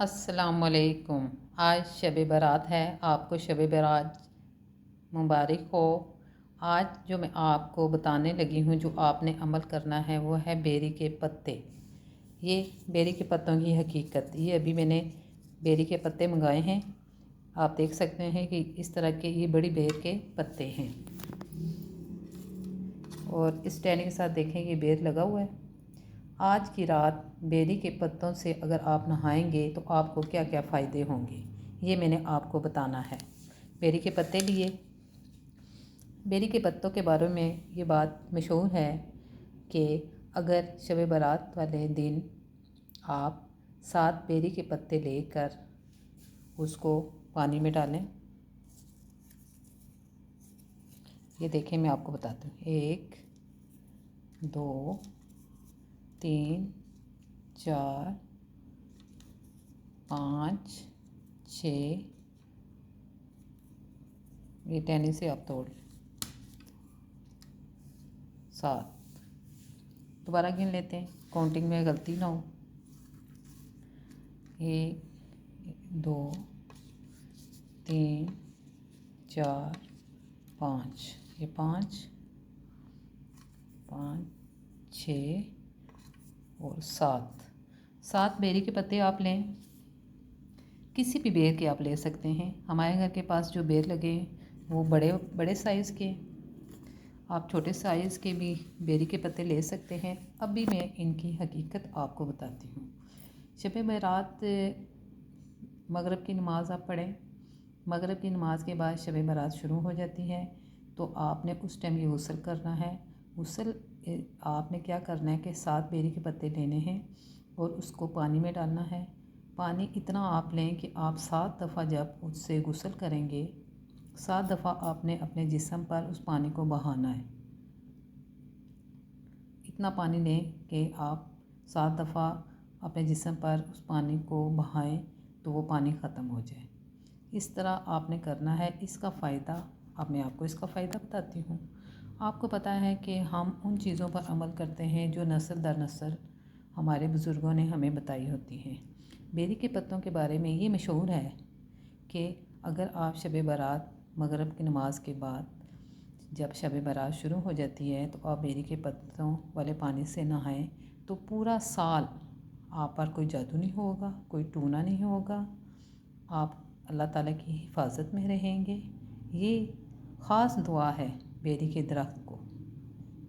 अस्सलामुअलैकुम। आज शब बारात है, आपको शब बारात मुबारक हो। आज जो मैं आपको बताने लगी हूँ, जो आपने अमल करना है, वो है बेरी के पत्ते। ये बेरी के पत्तों की हकीकत, ये अभी मैंने बेरी के पत्ते मंगाए हैं। आप देख सकते हैं कि इस तरह के ये बड़ी बेर के पत्ते हैं और इस टहनी के साथ देखें कि बेर लगा हुआ है। आज की रात बेरी के पत्तों से अगर आप नहाएंगे तो आपको क्या क्या फ़ायदे होंगे, ये मैंने आपको बताना है। बेरी के पत्ते लिए, बेरी के पत्तों के बारे में ये बात मशहूर है कि अगर शब बारात वाले दिन आप 7 बेरी के पत्ते लेकर उसको पानी में डालें। ये देखें, मैं आपको बताती हूँ। 1 2 3 4 5 6, ये टहनी से आप तोड़ लें। 7 दोबारा गिन लेते हैं, काउंटिंग में गलती ना हो। 1 2 3 4 5, ये 5 5 6 और 7 बेरी के पत्ते आप लें। किसी भी बेर के आप ले सकते हैं। हमारे घर के पास जो बेर लगे वो बड़े बड़े साइज़ के, आप छोटे साइज़ के भी बेरी के पत्ते ले सकते हैं। अभी मैं इनकी हकीकत आपको बताती हूँ। शब बारात मगरिब की नमाज़ आप पढ़ें। मगरिब की नमाज़ के बाद शब बारात शुरू हो जाती है, तो आपने उस टाइम ये गुस्ल करना है। गुस्ल आपने क्या करना है कि 7 बेरी के पत्ते लेने हैं और उसको पानी में डालना है। पानी इतना आप लें कि आप 7 दफ़ा जब उससे गुस्ल करेंगे, 7 दफ़ा आपने अपने जिस्म पर उस पानी को बहाना है। इतना पानी लें कि आप 7 दफ़ा अपने जिस्म पर उस पानी को बहाएं तो वो पानी ख़त्म हो जाए। इस तरह आपने करना है। इसका फ़ायदा, अब मैं आपको इसका फ़ायदा बताती हूँ। आपको पता है कि हम उन चीज़ों पर अमल करते हैं जो नस्ल दर नस्ल हमारे बुज़ुर्गों ने हमें बताई होती हैं। बेरी के पत्तों के बारे में ये मशहूर है कि अगर आप शब बारात मगरिब की नमाज़ के बाद जब शब बारात शुरू हो जाती है तो आप बेरी के पत्तों वाले पानी से नहाएं तो पूरा साल आप पर कोई जादू नहीं होगा, कोई टूना नहीं होगा। आप अल्लाह ताला की हिफाजत में रहेंगे। ये ख़ास दुआ है बेरी के दरख्त को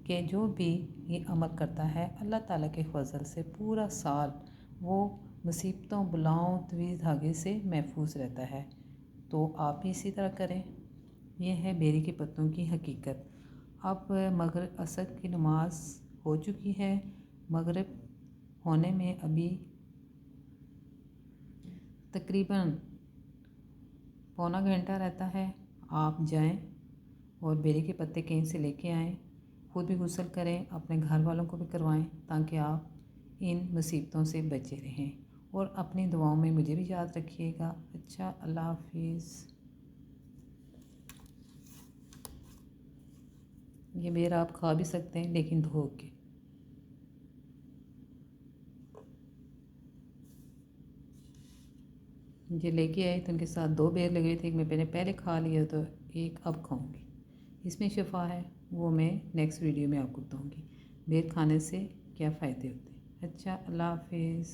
कि जो भी ये अमल करता है, अल्लाह ताला के फजल से पूरा साल वो मुसीबतों, बलाओं, तवीज़ धागे से महफूज रहता है। तो आप भी इसी तरह करें। यह है बेरी के पत्तों की हकीकत। अब मगरिब असर की नमाज हो चुकी है। मगरिब होने में अभी तकरीबन पौना घंटा रहता है। आप जाएं और बेरी के पत्ते कहीं से लेके आएं, खुद भी गुस्ल करें, अपने घर वालों को भी करवाएं, ताकि आप इन मुसीबतों से बचे रहें। और अपनी दुआओं में मुझे भी याद रखिएगा। अच्छा, अल्लाह हाफिज़। ये बेर आप खा भी सकते हैं, लेकिन धो के। ये लेके आई तो उनके साथ 2 बेर लगे थे। एक मैंने पहले खा लिया तो एक अब खाऊंगी। इसमें शिफा है, वो मैं नेक्स्ट वीडियो में आपको बताऊंगी बेर खाने से क्या फ़ायदे होते हैं। अच्छा, अल्लाह हाफिज़।